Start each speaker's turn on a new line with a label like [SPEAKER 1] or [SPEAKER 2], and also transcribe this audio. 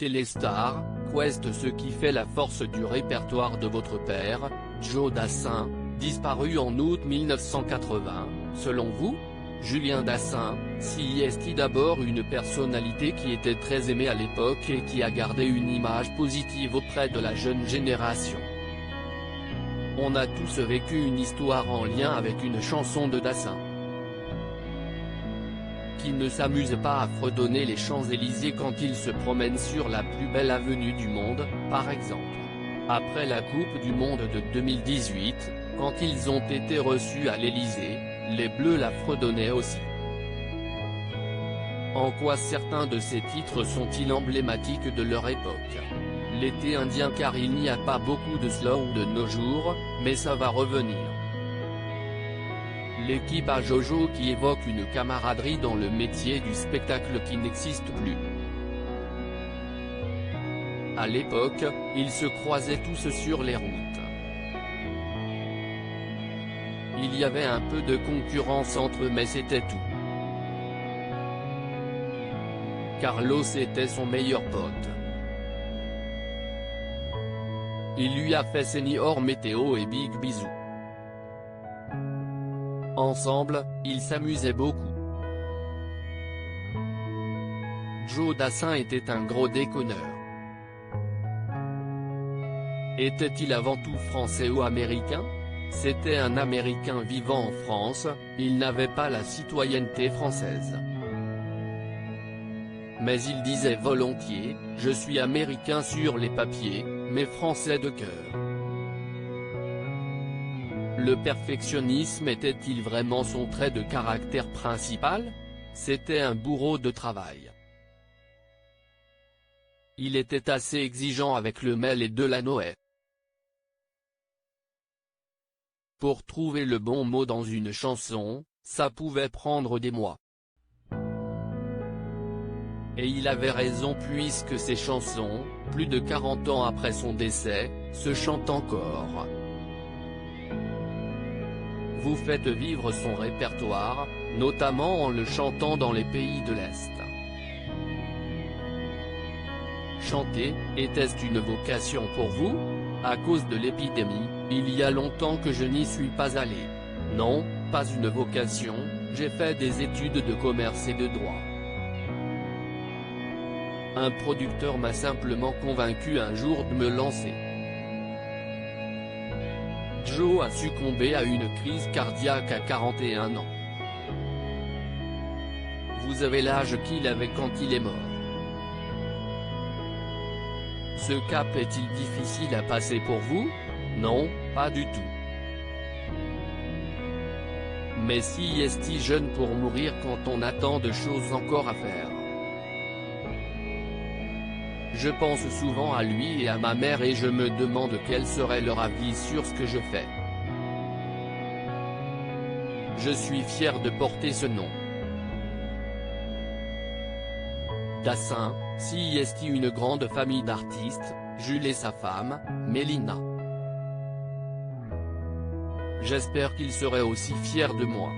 [SPEAKER 1] Téléstar, Quest. Ce qui fait la force du répertoire de votre père, Joe Dassin, disparu en août 1980, selon vous? Julien Dassin, CIST. D'abord une personnalité qui était très aimée à l'époque et qui a gardé une image positive auprès de la jeune génération. On a tous vécu une histoire en lien avec une chanson de Dassin. Qui ne s'amuse pas à fredonner les Champs-Élysées quand il se promène sur la plus belle avenue du monde, par exemple. Après la Coupe du Monde de 2018, quand ils ont été reçus à l'Élysée, les Bleus la fredonnaient aussi. En quoi certains de ces titres sont-ils emblématiques de leur époque? L'été indien, car il n'y a pas beaucoup de slow de nos jours, mais ça va revenir. L'équipe à Jojo qui évoque une camaraderie dans le métier du spectacle qui n'existe plus. À l'époque, ils se croisaient tous sur les routes. Il y avait un peu de concurrence entre eux, mais c'était tout. Carlos était son meilleur pote. Il lui a fait Senior Météo et Big Bisou. Ensemble, ils s'amusaient beaucoup. Joe Dassin était un gros déconneur. Était-il avant tout français ou américain? C'était un Américain vivant en France, il n'avait pas la citoyenneté française. Mais il disait volontiers, je suis américain sur les papiers, mais français de cœur. Le perfectionnisme était-il vraiment son trait de caractère principal? C'était un bourreau de travail. Il était assez exigeant avec le mail et Delanoë. Pour trouver le bon mot dans une chanson, ça pouvait prendre des mois. Et il avait raison puisque ces chansons, plus de 40 ans après son décès, se chantent encore. Vous faites vivre son répertoire, notamment en le chantant dans les pays de l'Est. Chanter, était-ce une vocation pour vous? À cause de l'épidémie, il y a longtemps que je n'y suis pas allé. Non, pas une vocation, j'ai fait des études de commerce et de droit. Un producteur m'a simplement convaincu un jour de me lancer. Joe a succombé à une crise cardiaque à 41 ans. Vous avez l'âge qu'il avait quand il est mort. Ce cap est-il difficile à passer pour vous? Non, pas du tout. Mais si est-il jeune pour mourir quand on a tant de choses encore à faire? Je pense souvent à lui et à ma mère et je me demande quel serait leur avis sur ce que je fais. Je suis fier de porter ce nom. Dassin, CIST. Une grande famille d'artistes, Jules et sa femme, Mélina. J'espère qu'ils seraient aussi fiers de moi.